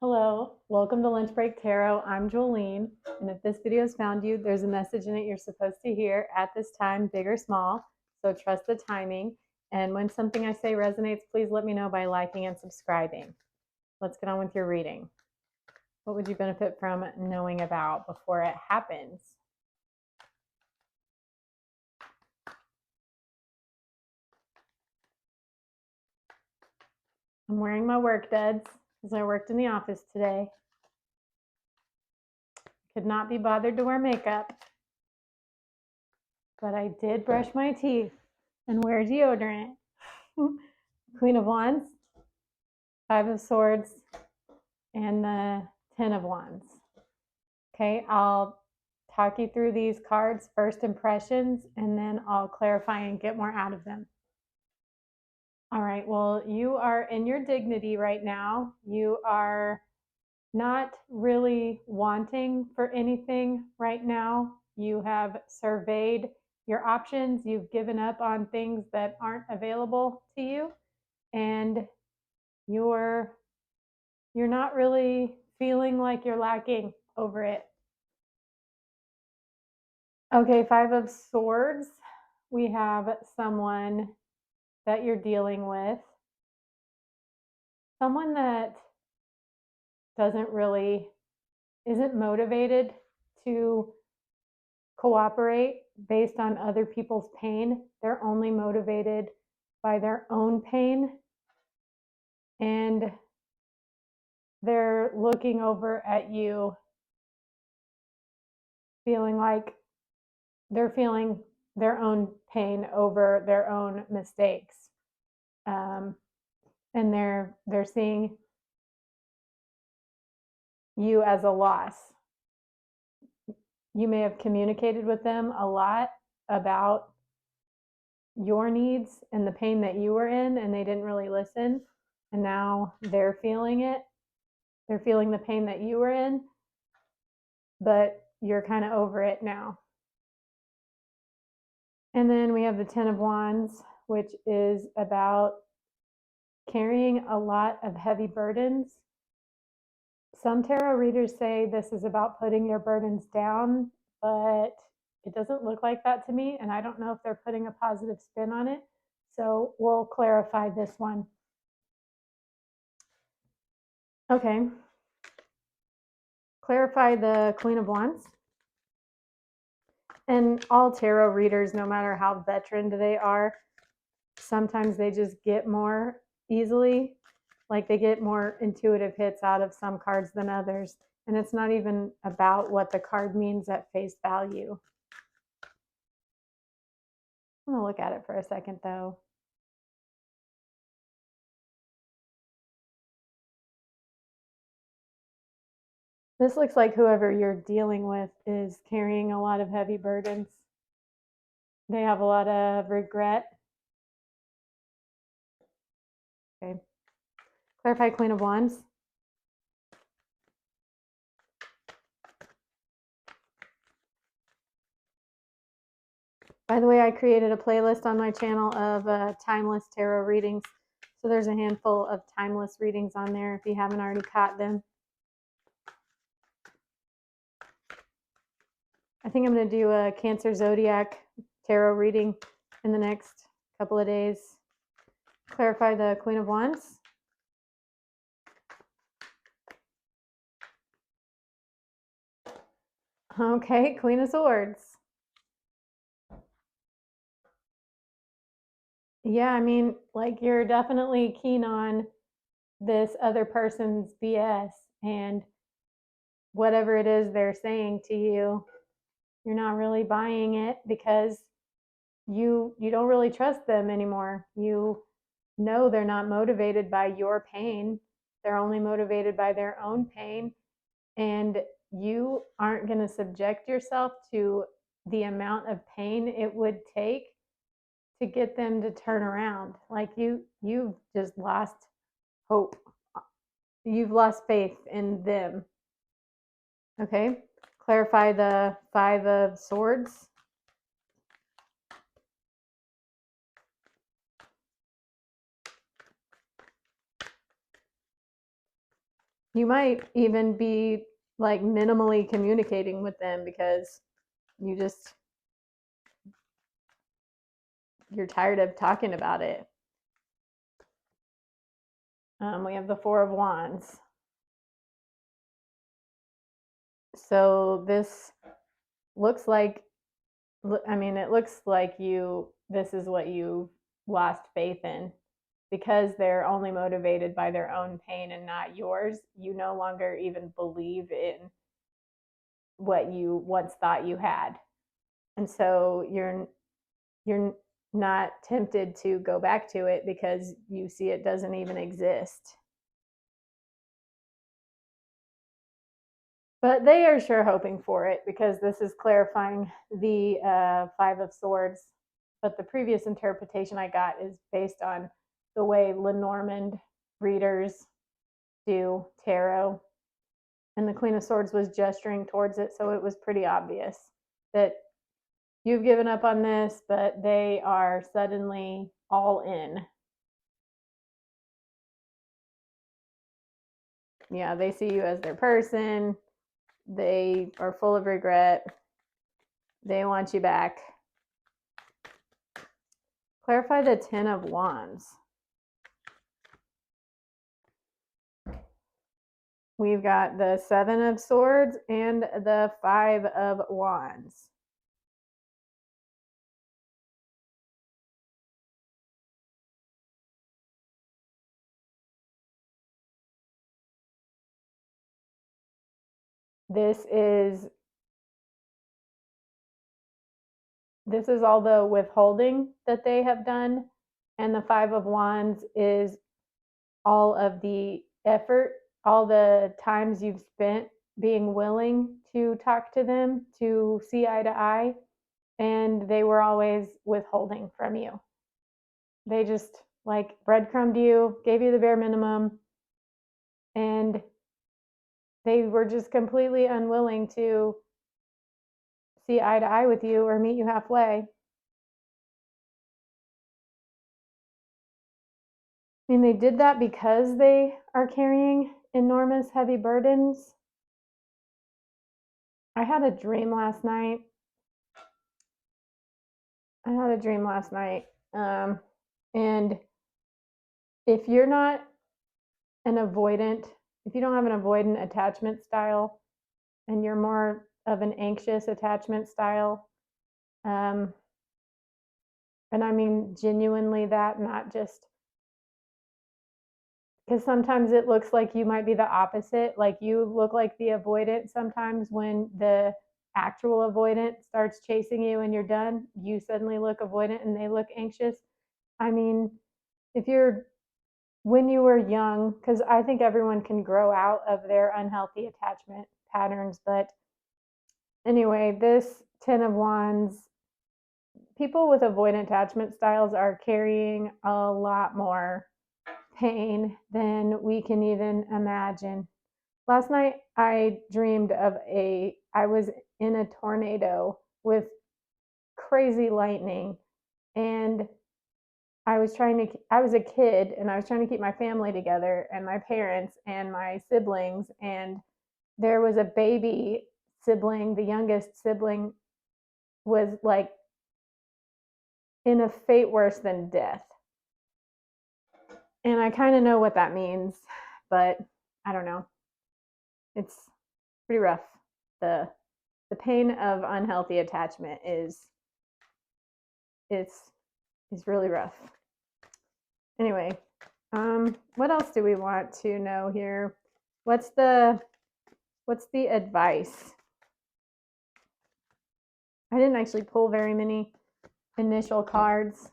Hello, welcome to Lunch Break Tarot. I'm Jolene, and if this video has found you, there's a message in it you're supposed to hear at this time, big or small, so trust the timing. And when something I say resonates, please let me know by liking and subscribing. Let's get on with your reading. What would you benefit from knowing about before it happens? I'm wearing my work duds because I worked in the office today. Could not be bothered to wear makeup, but I did brush my teeth and wear deodorant. Queen of Wands, Five of Swords, and the Ten of Wands. Okay, I'll talk you through these cards, first impressions, and then I'll clarify and get more out of them. All right, well, you are in your dignity right now. You are not really wanting for anything right now. You have surveyed your options. You've given up on things that aren't available to you, and you're not really feeling like you're lacking over it. Okay, Five of Swords. We have someone that you're dealing with, someone that isn't motivated to cooperate based on other people's pain. They're only motivated by their own pain, and they're looking over at you feeling like they're feeling their own pain over their own mistakes. And they're seeing you as a loss. You may have communicated with them a lot about your needs and the pain that you were in, and they didn't really listen. And now they're feeling it. They're feeling the pain that you were in, but you're kind of over it now. And then we have the Ten of Wands, which is about carrying a lot of heavy burdens. Some tarot readers say this is about putting your burdens down, but it doesn't look like that to me, and I don't know if they're putting a positive spin on it. So we'll clarify this one. Okay. Clarify the Queen of Wands. And all tarot readers, no matter how veteran they are, sometimes they just get more easily. Like they get more intuitive hits out of some cards than others. And it's not even about what the card means at face value. I'm going to look at it for a second, though. This looks like whoever you're dealing with is carrying a lot of heavy burdens. They have a lot of regret. Okay. Clarify Queen of Wands. By the way, I created a playlist on my channel of timeless tarot readings. So there's a handful of timeless readings on there if you haven't already caught them. I think I'm going to do a Cancer Zodiac tarot reading in the next couple of days. Clarify the Queen of Wands. Okay, Queen of Swords. Yeah, I mean, like you're definitely keen on this other person's BS, and whatever it is they're saying to you, you're not really buying it because you don't really trust them anymore. You know they're not motivated by your pain. They're only motivated by their own pain, and you aren't going to subject yourself to the amount of pain it would take to get them to turn around. Like you've just lost hope. You've lost faith in them. Okay? Clarify the Five of Swords. You might even be like minimally communicating with them because you're tired of talking about it. We have the Four of Wands. So this looks like, it looks like this is what you lost faith in because they're only motivated by their own pain and not yours. You no longer even believe in what you once thought you had. And so you're not tempted to go back to it because you see it doesn't even exist. But they are sure hoping for it because this is clarifying the Five of Swords. But the previous interpretation I got is based on the way Lenormand readers do tarot. And the Queen of Swords was gesturing towards it, so it was pretty obvious that you've given up on this, but they are suddenly all in. Yeah, they see you as their person. They are full of regret. They want you back. Clarify the Ten of Wands. We've got the Seven of Swords and the Five of Wands. This is all the withholding that they have done, and the Five of Wands is all of the effort, all the times you've spent being willing to talk to them, to see eye to eye, and they were always withholding from you. They just like breadcrumbed you, gave you the bare minimum, and they were just completely unwilling to see eye to eye with you or meet you halfway. I mean, they did that because they are carrying enormous heavy burdens. I had a dream last night. And if you're not an avoidant, if you don't have an avoidant attachment style, and you're more of an anxious attachment style, and I mean genuinely that, not just because sometimes it looks like you might be the opposite. Like you look like the avoidant sometimes when the actual avoidant starts chasing you and you're done, you suddenly look avoidant and they look anxious. I mean, if you're when you were young, because I think everyone can grow out of their unhealthy attachment patterns. But anyway, this Ten of Wands, people with avoidant attachment styles are carrying a lot more pain than we can even imagine. Last night, I dreamed of I was in a tornado with crazy lightning, and I was a kid and I was trying to keep my family together and my parents and my siblings. And there was a baby sibling, the youngest sibling was like in a fate worse than death. And I kind of know what that means, but I don't know. It's pretty rough. The pain of unhealthy attachment is really rough. Anyway, what else do we want to know here? What's the advice? I didn't actually pull very many initial cards.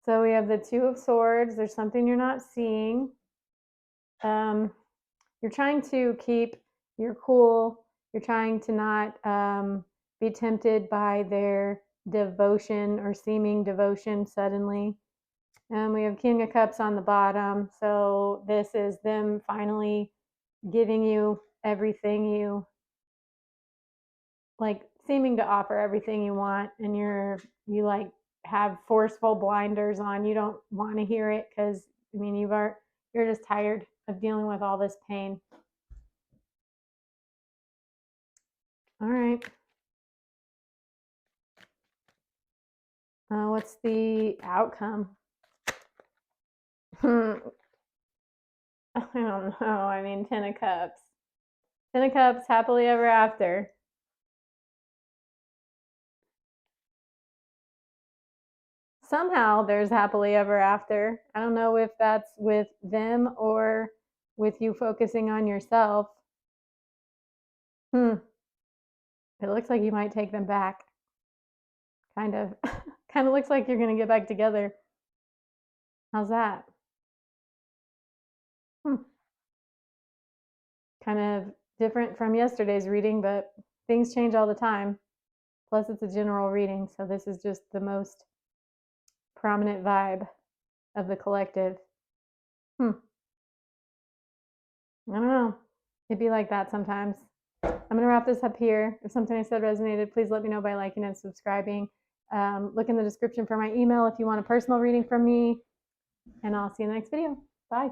So we have the Two of Swords. There's something you're not seeing. You're trying to keep your cool. You're trying to not be tempted by their devotion or seeming devotion suddenly. We have King of Cups on the bottom. So this is them finally giving you everything you like, seeming to offer everything you want, and you like have forceful blinders on. You don't want to hear it because I mean you're just tired of dealing with all this pain. All right. What's the outcome? I don't know. I mean, 10 of Cups. 10 of Cups, happily ever after. Somehow there's happily ever after. I don't know if that's with them or with you focusing on yourself. It looks like you might take them back. Kind of. Kind of looks like you're going to get back together. How's that? Kind of different from yesterday's reading, but things change all the time. Plus, it's a general reading, so this is just the most prominent vibe of the collective. I don't know. It'd be like that sometimes. I'm going to wrap this up here. If something I said resonated, please let me know by liking and subscribing. Look in the description for my email if you want a personal reading from me. And I'll see you in the next video. Bye.